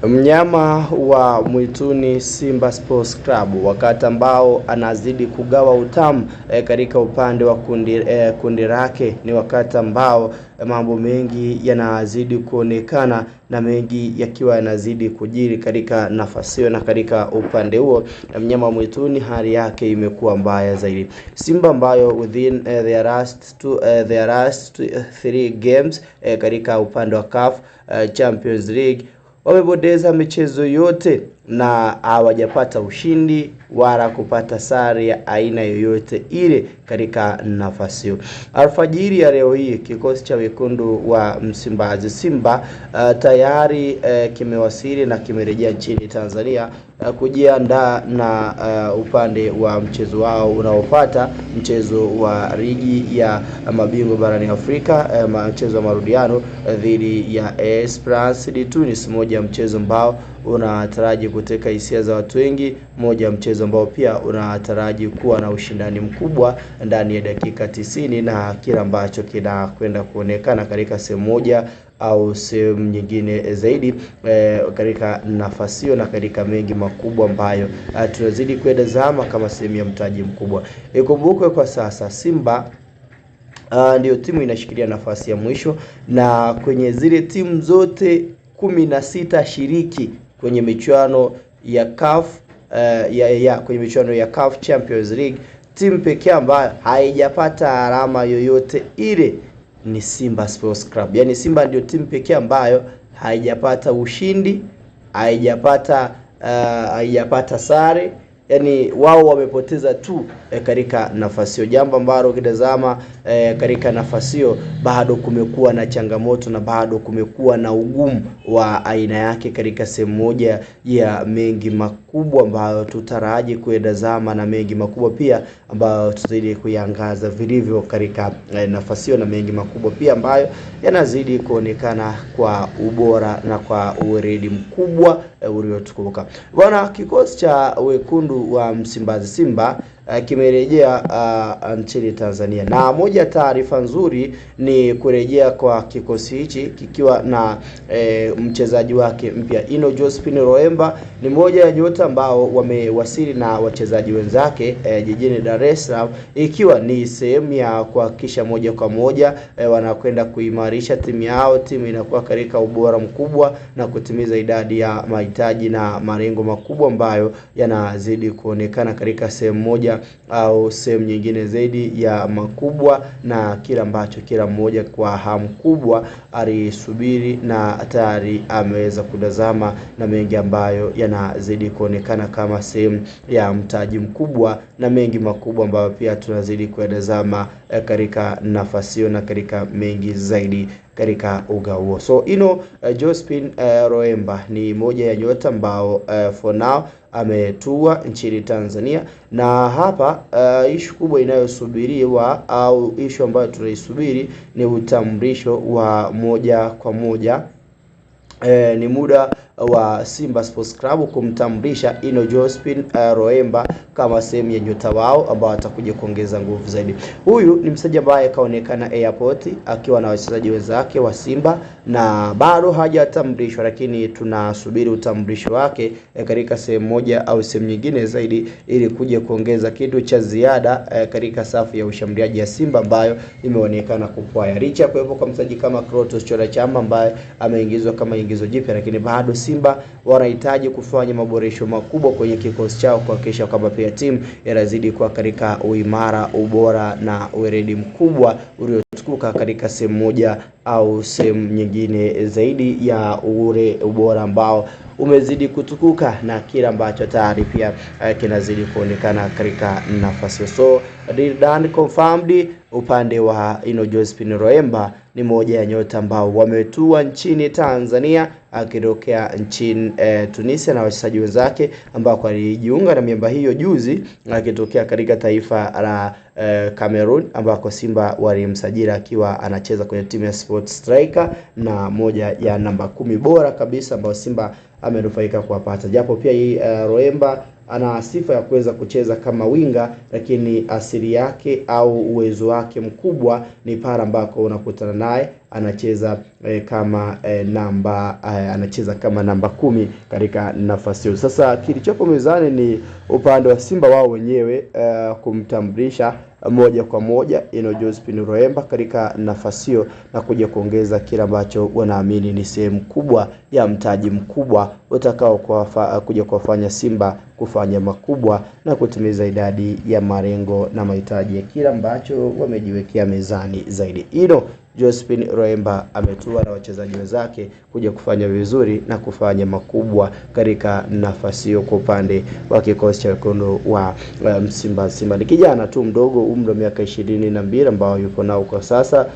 Mnyama wa mwituni Simba Sports Club wakati ambao anazidi kugawa utamu katika upande wa kundi lake, ni wakati ambao mambo mengi yanazidi kuonekana na mengi yakiwa yanazidi kujiri katika nafasi hiyo, na katika upande huo mnyama mwituni hali yake imekuwa mbaya zaidi. Simba ambayo within their last 3 games katika upande wa CAF Champions League wamepoteza michezo yote na hawajapata ushindi wala kupata sare ya aina yoyote ile katika nafasi hiyo. Alfajiri ya leo hii kikosi cha wekundu wa Msimbazi Simba tayari kimewasili na kimerejea nchini Tanzania kujiandaa na upande wa mchezo wao unaopata mchezo wa ligi ya mabingwa barani Afrika, mchezo wa marudiano dhidi ya Esperance de Tunis, moja mchezo ambao unataraji kuteka hisia za watu wengi, moja mchezo ambao pia unataraji kuwa na ushindani mkubwa ndani ya dakika 90 na kila ambacho kinakwenda kuonekana katika sehemu moja au sehemu nyingine zaidi katika nafasi hiyo na katika mengi makubwa ambayo tunazidi kuedazama kama sehemu ya mtaji mkubwa. Ikumbukwe kwa sasa Simba ndio timu inashikilia nafasi ya mwisho, na kwenye zile timu zote 16 shiriki kwenye michuano ya CAF kwenye michuano ya CAF Champions League, timu pekee ambayo haijapata alama yoyote ile ni Simba Sports Club. Yani Simba ndio timu pekee ambayo haijapata ushindi, haijapata sare. Yani wao wamepoteza tu katika nafasi hiyo, jambo ambalo ukitazama katika nafasi hiyo bado kumekuwa na changamoto na bado kumekuwa na ugumu wa aina yake katika sehemu moja ya mengi makubwa ambayo tutaraji kuedazama, na mengi makubwa pia ambayo tutazidi kuyangaza vilivyo katika nafasi hiyo, na mengi makubwa pia ambayo yanazidi kuonekana kwa ubora na kwa uweredi mkubwa uliotukuka. Bwana, kikosi cha wekundu wa Msimbazi Simba kimerejea nchini Tanzania, na moja taarifa nzuri ni kurejea kwa kikosi hichi kikiwa na mchezaji wake mpya Ino Josephine Loemba. Ni moja ya nyota ambao wamewasili na wachezaji wenzake jijini Dar es Salaam, ikiwa ni sehemu ya kuhakikisha moja kwa moja wanakwenda kuimarisha timu yao, timu inakuwa katika ubora mkubwa na kutimiza idadi ya mahitaji na malengo makubwa ambayo yanazidi kuonekana katika sehemu moja au sehemu nyingine zaidi ya makubwa, na kila ambacho kila mmoja kwa hamu kubwa alisubiri na tayari ameweza kutazama, na mengi ambayo yanazidi kuonekana kama sehemu ya mtaji mkubwa na mengi makubwa ambayo pia tunazidi kutazama katika nafasi hiyo na katika mengi zaidi katika uga huo. So Ino Josephine Loemba ni moja ya nyota ambao for now ametua nchini Tanzania, na hapa ishu kubwa inayosubiriwa au ishu ambayo tunaisubiri ni utambulisho wa moja kwa moja. Ni muda wa Simba Sports Club kumtambulisha Ino Josephine Loemba kama sehemu ya nyota wao ambao atakuja kuongeza nguvu zaidi. Huyu ni mchezaji ambaye kaonekana airport akiwa na wachezaji wenzake wa Simba na bado hajatambulishwa, lakini tunasubiri utambulisho wake katika sehemu moja au sehemu nyingine zaidi, ili kuja kuongeza kitu cha ziada katika safu ya ushambuliaji ya Simba ambayo imeonekana kupwaya. Licha kuwepo kwa mchezaji kama Clatous Chota Chama ambaye ameingizwa kama ingizo jipya, lakini bado Simba wanahitaji kufanya maboresho makubwa kwenye kikosi chao kuhakikisha kwamba pia timu inazidi kuwa katika uimara, ubora na uweredi mkubwa uliotukuka katika sehemu moja au sehemu nyingine zaidi ya ule ubora ambao umezidi kutukuka na kila ambacho tayari pia kinazidi kuonekana katika nafasi. So done confirmed, upande wa Ino Josephine Loemba ni moja ya nyota ambao wametua nchini Tanzania akitokea nchini Tunisia na wachezaji wenzake ambao walijiunga na miamba hiyo juzi akitokea katika taifa la Cameroon, ambako Simba walimsajili akiwa anacheza kwenye timu ya Sport Striker na moja ya namba 10 bora kabisa ambao Simba amenufaika kuwapata. Japo pia hii Loemba ana sifa ya kuweza kucheza kama winga, lakini asili yake au uwezo wake mkubwa ni pale ambako unakutana naye anacheza kama namba 10 katika nafasi hiyo. Sasa kilichopo mezani ni upande wa Simba wao wenyewe kumtambulisha moja kwa moja Josephine Roemba katika nafasi hiyo na kuja kuongeza kile ambacho wanaamini ni sehemu kubwa ya mtaji mkubwa utakao kuja kuwafanya Simba kufanya makubwa na kutimiza idadi ya malengo na mahitaji ya kila ambacho wamejiwekea mezani zaidi. Josephine Roemba ametua na wachezaji wenzake kuja kufanya vizuri na kufanya makubwa katika nafasi hiyo kwa upande wa kikosi cha wekundu wa Simba. Ni kijana tu mdogo, umri wa miaka 22 ambao yupo nao kwa sasa.